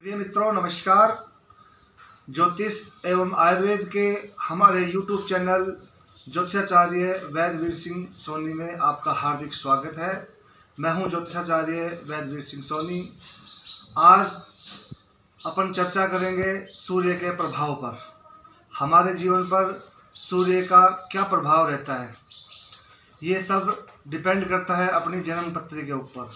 प्रिय मित्रों नमस्कार। ज्योतिष एवं आयुर्वेद के हमारे YouTube चैनल ज्योतिषाचार्य वैद्यवीर सिंह सोनी में आपका हार्दिक स्वागत है। मैं हूं ज्योतिषाचार्य वैद्यवीर सिंह सोनी। आज अपन चर्चा करेंगे सूर्य के प्रभाव पर। हमारे जीवन पर सूर्य का क्या प्रभाव रहता है, ये सब डिपेंड करता है अपनी जन्म पत्री के ऊपर।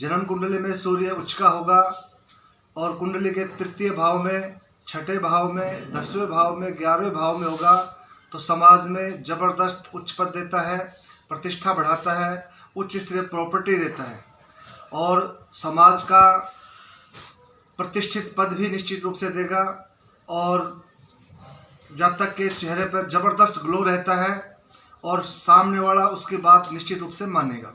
जन्म कुंडली में सूर्य उच्च का होगा और कुंडली के तृतीय भाव में, छठे भाव में, 10वें भाव में, 11वें भाव में होगा तो समाज में जबरदस्त उच्च पद देता है, प्रतिष्ठा बढ़ाता है, उच्च स्तरीय प्रॉपर्टी देता है और समाज का प्रतिष्ठित पद भी निश्चित रूप से देगा। और जातक के चेहरे पर जबरदस्त ग्लो रहता है और सामने वाला उसकी बात निश्चित रूप से मानेगा।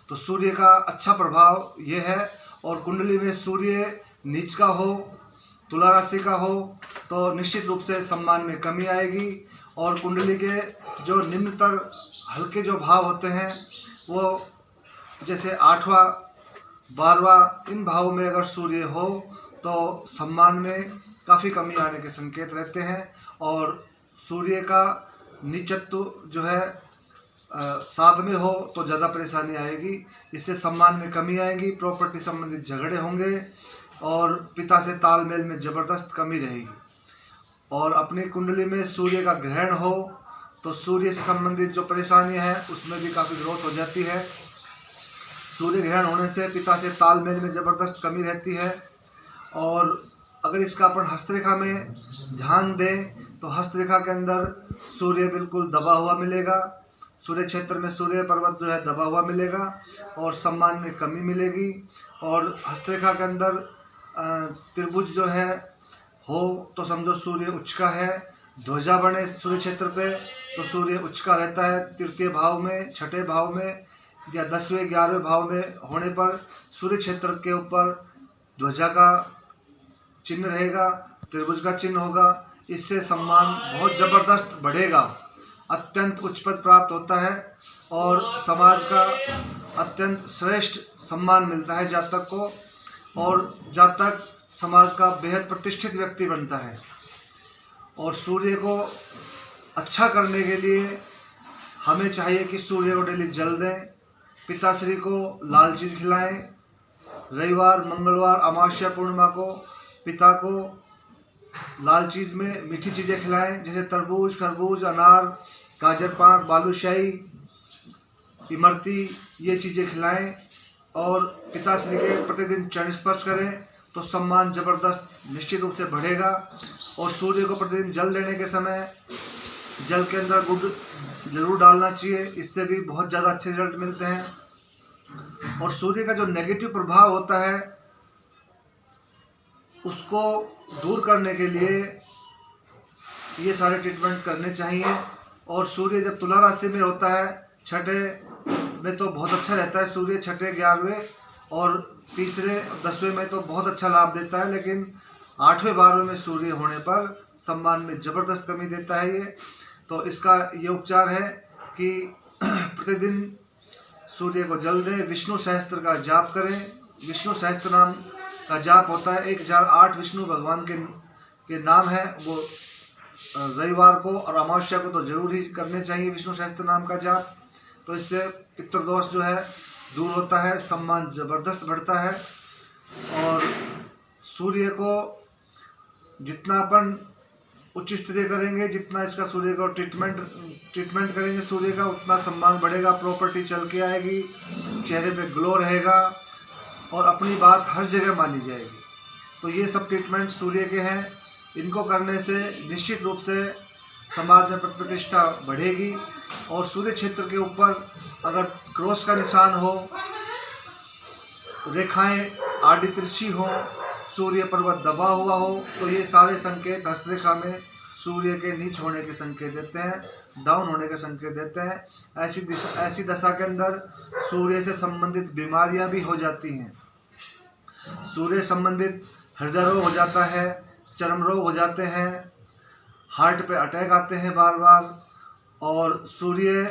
तो सूर्य का अच्छा प्रभाव ये है। और कुंडली में सूर्य नीच का हो, तुला राशि का हो तो निश्चित रूप से सम्मान में कमी आएगी। और कुंडली के जो निम्नतर हल्के जो भाव होते हैं वो जैसे 8वां 12वां इन भावों में अगर सूर्य हो तो सम्मान में काफ़ी कमी आने के संकेत रहते हैं। और सूर्य का नीचत्व जो है 7 में हो तो ज़्यादा परेशानी आएगी, इससे सम्मान में कमी आएगी, प्रॉपर्टी संबंधित झगड़े होंगे और पिता से तालमेल में ज़बरदस्त कमी रहेगी। और अपनी कुंडली में सूर्य का ग्रहण हो तो सूर्य से संबंधित जो परेशानियां हैं उसमें भी काफ़ी ग्रोथ हो जाती है। सूर्य ग्रहण होने से पिता से तालमेल में ज़बरदस्त कमी रहती है। और अगर इसका अपन हस्तरेखा में ध्यान दें तो हस्तरेखा के अंदर सूर्य बिल्कुल दबा हुआ मिलेगा, सूर्य क्षेत्र में सूर्य पर्वत जो है दबा हुआ मिलेगा और सम्मान में कमी मिलेगी। और हस्तरेखा के अंदर त्रिभुज जो है हो तो समझो सूर्य उच्च का है। ध्वजा बने सूर्य क्षेत्र पे तो सूर्य उच्च का रहता है तृतीय भाव में, छठे भाव में या 10वें 11वें भाव में होने पर सूर्य क्षेत्र के ऊपर ध्वजा का चिन्ह रहेगा, त्रिभुज का चिन्ह होगा। इससे सम्मान बहुत ज़बरदस्त बढ़ेगा, अत्यंत उच्च पद प्राप्त होता है और समाज का अत्यंत श्रेष्ठ सम्मान मिलता है जातक को। और जातक समाज का बेहद प्रतिष्ठित व्यक्ति बनता है। और सूर्य को अच्छा करने के लिए हमें चाहिए कि सूर्य को डेली जल दें, पिताश्री को लाल चीज़ खिलाएं। रविवार, मंगलवार, अमावस्या, पूर्णिमा को पिता को लाल चीज़ में मीठी चीज़ें खिलाएं, जैसे तरबूज, खरबूज, अनार, गाजर पाक, बालूशाही, इमरती, ये चीज़ें खिलाएं। और पिताश्री के प्रतिदिन चरण स्पर्श करें तो सम्मान जबरदस्त निश्चित रूप से बढ़ेगा। और सूर्य को प्रतिदिन जल देने के समय जल के अंदर गुड़ जरूर डालना चाहिए, इससे भी बहुत ज़्यादा अच्छे रिजल्ट मिलते हैं। और सूर्य का जो नेगेटिव प्रभाव होता है उसको दूर करने के लिए ये सारे ट्रीटमेंट करने चाहिए। और सूर्य जब तुला राशि में होता है, छठे में तो बहुत अच्छा रहता है सूर्य, छठे 11वें और तीसरे 10वें में तो बहुत अच्छा लाभ देता है, लेकिन 8वें 12वें में सूर्य होने पर सम्मान में ज़बरदस्त कमी देता है ये। तो इसका ये उपचार है कि प्रतिदिन सूर्य को जल दें, विष्णु सहस्त्र का जाप करें। विष्णु सहस्त्र नाम का जाप होता है, 1008 विष्णु भगवान के नाम है, वो रविवार को और अमावस्या को तो जरूर ही करने चाहिए विष्णु सहस्त्र नाम का जाप। तो इससे पितृदोष जो है दूर होता है, सम्मान जबरदस्त बढ़ता है। और सूर्य को जितना अपन उच्च स्तरीय करेंगे, जितना इसका सूर्य को ट्रीटमेंट करेंगे सूर्य का, उतना सम्मान बढ़ेगा, प्रॉपर्टी चल के आएगी, चेहरे पे ग्लो रहेगा और अपनी बात हर जगह मानी जाएगी। तो ये सब ट्रीटमेंट सूर्य के हैं, इनको करने से निश्चित रूप से समाज में प्रतिष्ठा बढ़ेगी। और सूर्य क्षेत्र के ऊपर अगर क्रॉस का निशान हो, रेखाएं आड़ी तिरछी हो, सूर्य पर्वत दबा हुआ हो, तो ये सारे संकेत हस्तरेखा में सूर्य के नीच होने के संकेत देते हैं, डाउन होने के संकेत देते हैं। ऐसी दशा के अंदर सूर्य से संबंधित बीमारियां भी हो जाती हैं। सूर्य संबंधित हृदय रोग हो जाता है, चर्म रोग हो जाते हैं, हार्ट पे अटैक आते हैं बार बार। और सूर्य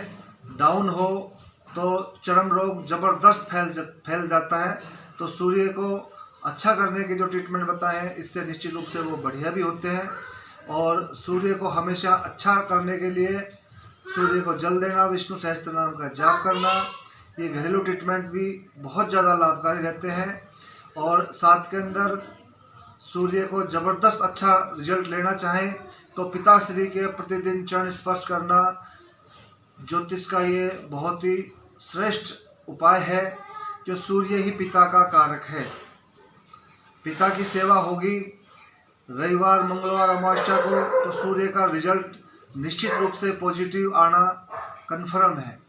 डाउन हो तो चर्म रोग जबरदस्त फैल जाता है। तो सूर्य को अच्छा करने के जो ट्रीटमेंट बताए हैं, इससे निश्चित रूप से वो बढ़िया भी होते हैं। और सूर्य को हमेशा अच्छा करने के लिए सूर्य को जल देना, विष्णु सहस्त्र नाम का जाप करना, ये घरेलू ट्रीटमेंट भी बहुत ज़्यादा लाभकारी रहते हैं। और साथ के अंदर सूर्य को ज़बरदस्त अच्छा रिजल्ट लेना चाहें तो पिताश्री के प्रतिदिन चरण स्पर्श करना ज्योतिष का ये बहुत ही श्रेष्ठ उपाय है, कि सूर्य ही पिता का कारक है। पिता की सेवा होगी रविवार, मंगलवार, अमावस्या को, तो सूर्य का रिजल्ट निश्चित रूप से पॉजिटिव आना कन्फर्म है।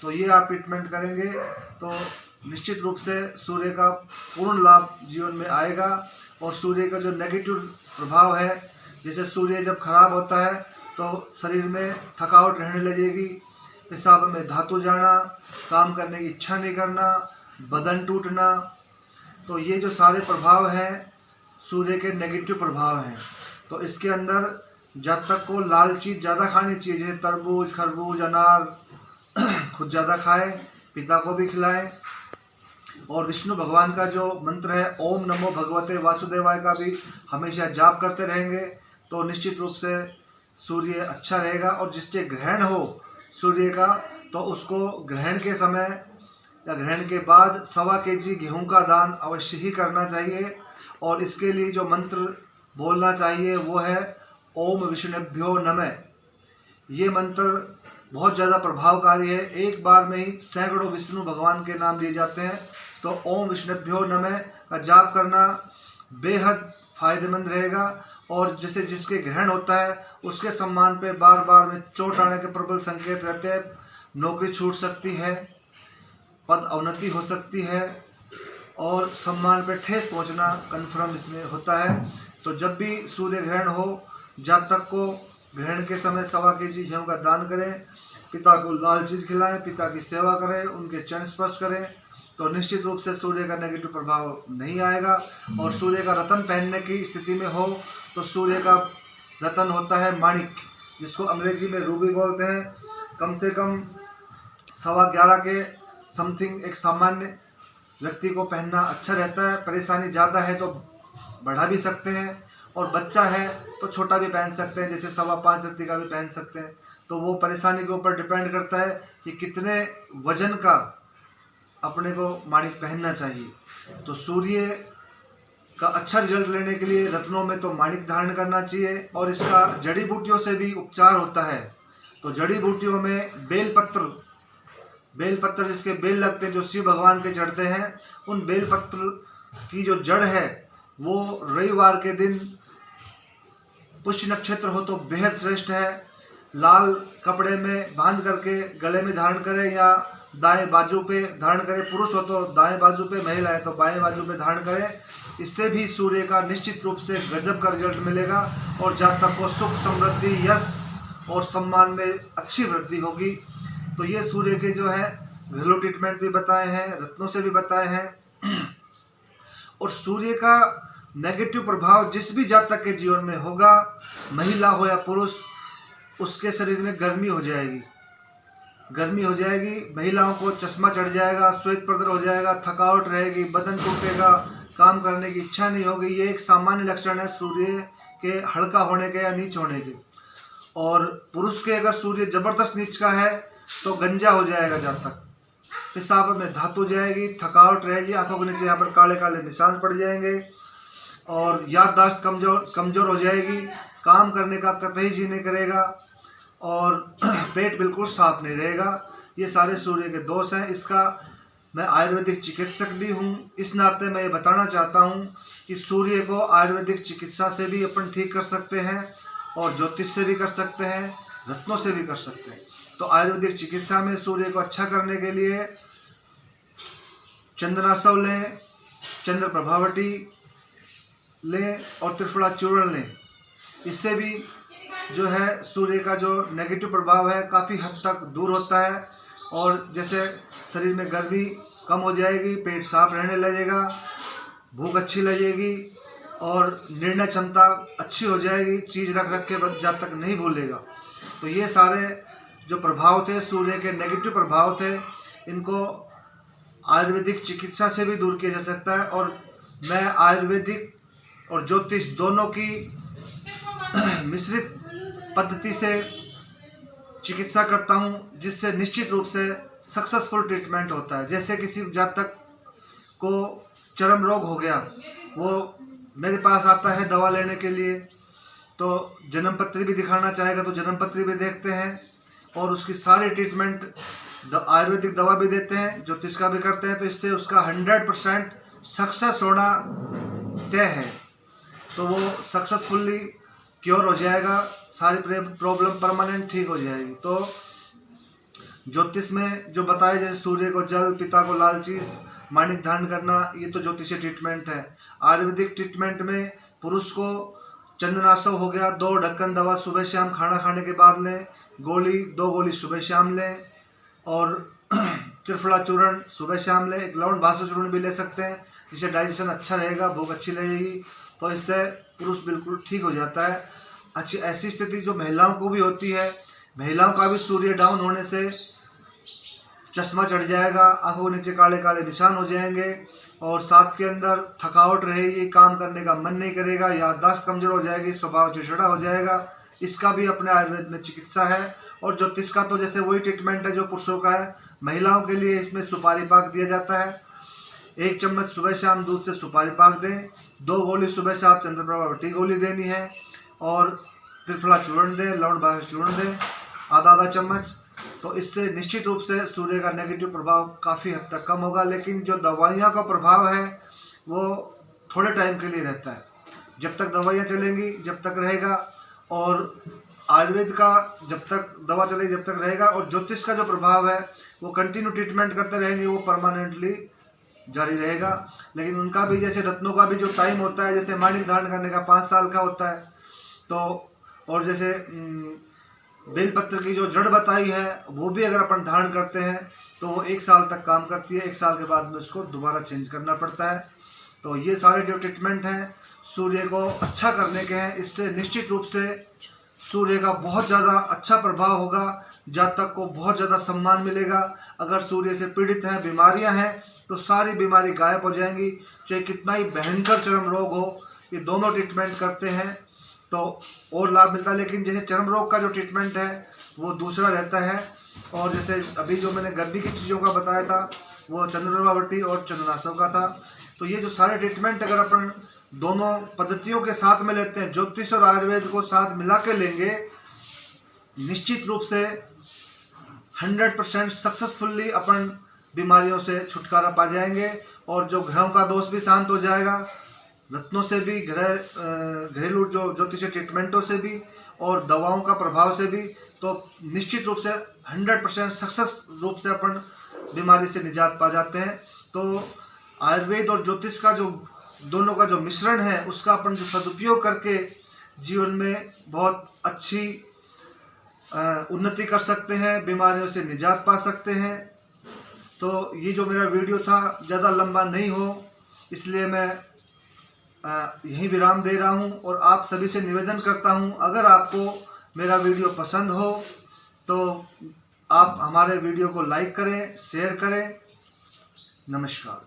तो ये आप ट्रीटमेंट करेंगे तो निश्चित रूप से सूर्य का पूर्ण लाभ जीवन में आएगा। और सूर्य का जो नेगेटिव प्रभाव है, जैसे सूर्य जब खराब होता है तो शरीर में थकावट रहने लगेगी, पेशाब में धातु जाना, काम करने की इच्छा नहीं करना, बदन टूटना, तो ये जो सारे प्रभाव हैं सूर्य के नेगेटिव प्रभाव हैं। तो इसके अंदर जातक को लाल चीज़ ज़्यादा खानी चाहिए, जैसे तरबूज, खरबूज, अनार खुद ज़्यादा खाएं, पिता को भी खिलाएं। और विष्णु भगवान का जो मंत्र है ओम नमो भगवते वासुदेवाय का भी हमेशा जाप करते रहेंगे तो निश्चित रूप से सूर्य अच्छा रहेगा। और जिसके ग्रहण हो सूर्य का, तो उसको ग्रहण के समय या ग्रहण के बाद 1.25 kg गेहूं का दान अवश्य ही करना चाहिए। और इसके लिए जो मंत्र बोलना चाहिए वो है ओम विष्णुभ्यो नमः। ये मंत्र बहुत ज़्यादा प्रभावकारी है, एक बार में ही सैकड़ों विष्णु भगवान के नाम लिए जाते हैं। तो ओम विष्णुभ्यो नमः का जाप करना बेहद फायदेमंद रहेगा। और जैसे जिसके ग्रहण होता है उसके सम्मान पे बार बार में चोट आने के प्रबल संकेत रहते हैं, नौकरी छूट सकती है, पद अवनति हो सकती है और सम्मान पे ठेस पहुंचना कन्फर्म इसमें होता है। तो जब भी सूर्य ग्रहण हो, जातक को ग्रहण के समय 1.25 kg गेहूं का दान करें, पिता को लाल चीज़ खिलाएं, पिता की सेवा करें, उनके चरण स्पर्श करें, तो निश्चित रूप से सूर्य का नेगेटिव प्रभाव नहीं आएगा। और सूर्य का रतन पहनने की स्थिति में हो तो सूर्य का रतन होता है माणिक, जिसको अंग्रेजी में रूबी बोलते हैं। कम से कम 11.25 के समथिंग एक सामान्य व्यक्ति को पहनना अच्छा रहता है। परेशानी ज़्यादा है तो बढ़ा भी सकते हैं, और बच्चा है तो छोटा भी पहन सकते हैं, जैसे 5.25 रत्ती का भी पहन सकते हैं। तो वो परेशानी के ऊपर डिपेंड करता है कि कितने वजन का अपने को माणिक पहनना चाहिए। तो सूर्य का अच्छा रिजल्ट लेने के लिए रत्नों में तो माणिक धारण करना चाहिए। और इसका जड़ी बूटियों से भी उपचार होता है। तो जड़ी बूटियों में बेलपत्र जिसके बेल लगते हैं, जो शिव भगवान के चढ़ते हैं, उन बेलपत्र की जो जड़ है वो रविवार के दिन पुष्य नक्षत्र हो तो बेहद श्रेष्ठ है। लाल कपड़े में बांध करके गले में धारण करें या दाएं बाजू पे धारण करें, पुरुष हो तो दाएं बाजू पे, महिला है तो बाएं बाजू पे धारण करें। इससे भी सूर्य का निश्चित रूप से गजब का रिजल्ट मिलेगा और जातक को सुख, समृद्धि, यश और सम्मान में अच्छी वृद्धि होगी। तो ये सूर्य के जो है घरेलू ट्रीटमेंट भी बताए हैं, रत्नों से भी बताए हैं। और सूर्य का नेगेटिव प्रभाव जिस भी जातक के जीवन में होगा, महिला हो या पुरुष, उसके शरीर में गर्मी हो जाएगी। महिलाओं को चश्मा चढ़ जाएगा, श्वेत प्रदर हो जाएगा, थकावट रहेगी, बदन टूटेगा, काम करने की इच्छा नहीं होगी। ये एक सामान्य लक्षण है सूर्य के हल्का होने के या नीच होने के। और पुरुष के अगर सूर्य जबरदस्त नीच का है तो गंजा हो जाएगा जातक, पेशाब में धातु जाएगी, थकावट रहेगी, आंखों के नीचे यहाँ पर काले काले निशान पड़ जाएंगे और याददाश्त कमजोर हो जाएगी, काम करने का कतई जी नहीं करेगा और पेट बिल्कुल साफ नहीं रहेगा। ये सारे सूर्य के दोष हैं। इसका मैं आयुर्वेदिक चिकित्सक भी हूँ, इस नाते मैं ये बताना चाहता हूँ कि सूर्य को आयुर्वेदिक चिकित्सा से भी अपन ठीक कर सकते हैं और ज्योतिष से भी कर सकते हैं, रत्नों से भी कर सकते हैं। तो आयुर्वेदिक चिकित्सा में सूर्य को अच्छा करने के लिए चंदनासव लें, चंद्र प्रभावटी लें और त्रिफला चूर्ण लें। इससे भी जो है सूर्य का जो नेगेटिव प्रभाव है काफ़ी हद तक दूर होता है और जैसे शरीर में गर्मी कम हो जाएगी, पेट साफ रहने लगेगा, भूख अच्छी लगेगी और निर्णय क्षमता अच्छी हो जाएगी, चीज़ रख रख के जब तक नहीं भूलेगा। तो ये सारे जो प्रभाव थे सूर्य के नेगेटिव प्रभाव थे, इनको आयुर्वेदिक चिकित्सा से भी दूर किया जा सकता है और मैं आयुर्वेदिक और ज्योतिष दोनों की मिश्रित पद्धति से चिकित्सा करता हूं, जिससे निश्चित रूप से सक्सेसफुल ट्रीटमेंट होता है। जैसे किसी जातक को चर्म रोग हो गया, वो मेरे पास आता है दवा लेने के लिए, तो जन्म पत्री भी दिखाना चाहेगा तो जन्म पत्री भी देखते हैं और उसकी सारी ट्रीटमेंट आयुर्वेदिक दवा भी देते हैं, ज्योतिष का भी करते हैं। तो इससे उसका 100% सक्सेस होना तय है। तो वो सक्सेसफुली क्योर हो जाएगा, सारी प्रॉब्लम परमानेंट ठीक हो जाएगी। तो ज्योतिष में जो बताया, जैसे सूर्य को जल, पिता को लाल चीज, माणिक धारण करना, ये तो ज्योतिषीय ट्रीटमेंट है। आयुर्वेदिक ट्रीटमेंट में पुरुष को चंदनाशव हो गया, 2 ढक्कन दवा सुबह शाम खाना खाने के बाद लें, 2 गोली सुबह शाम लें, और त्रिफला चूर्ण सुबह शाम लें। एक लवण भास्वर चूर्ण भी ले सकते हैं, जिससे डाइजेशन अच्छा रहेगा, भूख अच्छी लगेगी, तो इससे पुरुष बिल्कुल ठीक हो जाता है। अच्छी ऐसी स्थिति जो महिलाओं को भी होती है, महिलाओं का भी सूर्य डाउन होने से चश्मा चढ़ जाएगा, आंखों के नीचे काले काले निशान हो जाएंगे, और साथ के अंदर थकावट रहेगी, काम करने का मन नहीं करेगा, याददाश्त कमजोर हो जाएगी, स्वभाव चिड़चिड़ा हो जाएगा। इसका भी अपने आयुर्वेद में चिकित्सा है। और ज्योतिष का तो जैसे वही ट्रीटमेंट है जो पुरुषों का है। महिलाओं के लिए इसमें सुपारी पाक दिया जाता है। 1 चम्मच सुबह शाम दूध से सुपारी पाक दें, 2 गोली सुबह शाम चंद्रप्रभा वटी गोली देनी है, और त्रिफला चूर्ण दें, लवण भास्वर चूर्ण दें, आधा चम्मच। तो इससे निश्चित रूप से सूर्य का नेगेटिव प्रभाव काफ़ी हद तक कम होगा। लेकिन जो दवाइयों का प्रभाव है वो थोड़े टाइम के लिए रहता है, जब तक दवाइयाँ चलेंगी जब तक रहेगा, और आयुर्वेद का जब तक दवा चलेगी जब तक रहेगा, और ज्योतिष का जो प्रभाव है वो कंटिन्यू ट्रीटमेंट करते रहेंगे, वो परमानेंटली जारी रहेगा। लेकिन उनका भी, जैसे रत्नों का भी जो टाइम होता है, जैसे माणिक धारण करने का 5 साल का होता है, तो और जैसे बेलपत्र की जो जड़ बताई है वो भी अगर अपन धारण करते हैं तो वो 1 साल तक काम करती है। 1 साल के बाद में उसको दोबारा चेंज करना पड़ता है। तो ये सारे जो ट्रीटमेंट हैं सूर्य को अच्छा करने के हैं। इससे निश्चित रूप से सूर्य का बहुत ज़्यादा अच्छा प्रभाव होगा, जातक को बहुत ज़्यादा सम्मान मिलेगा। अगर सूर्य से पीड़ित हैं, बीमारियां हैं, तो सारी बीमारी गायब हो जाएंगी, चाहे कितना ही भयंकर चर्म रोग हो। ये दोनों ट्रीटमेंट करते हैं तो और लाभ मिलता है। लेकिन जैसे चर्म रोग का जो ट्रीटमेंट है वो दूसरा रहता है, और जैसे अभी जो मैंने गर्मी की चीज़ों का बताया था वो चंद्रप्रभा वटी और चंदनाशव का था। तो ये जो सारे ट्रीटमेंट अगर अपन दोनों पद्धतियों के साथ में लेते हैं, ज्योतिष और आयुर्वेद को साथ मिला के लेंगे, निश्चित रूप से 100% सक्सेसफुल्ली अपन बीमारियों से छुटकारा पा जाएंगे, और जो ग्रहों का दोष भी शांत हो जाएगा, रत्नों से भी, घरेलू जो ज्योतिषीय ट्रीटमेंटों से भी, और दवाओं का प्रभाव से भी। तो निश्चित रूप से 100% सक्सेस रूप से अपन बीमारी से निजात पा जाते हैं। तो आयुर्वेद और ज्योतिष का जो दोनों का जो मिश्रण है उसका अपन जो सदुपयोग करके जीवन में बहुत अच्छी उन्नति कर सकते हैं, बीमारियों से निजात पा सकते हैं। तो ये जो मेरा वीडियो था ज़्यादा लंबा नहीं हो, इसलिए मैं यहीं विराम दे रहा हूं, और आप सभी से निवेदन करता हूं, अगर आपको मेरा वीडियो पसंद हो तो आप हमारे वीडियो को लाइक करें, शेयर करें। नमस्कार।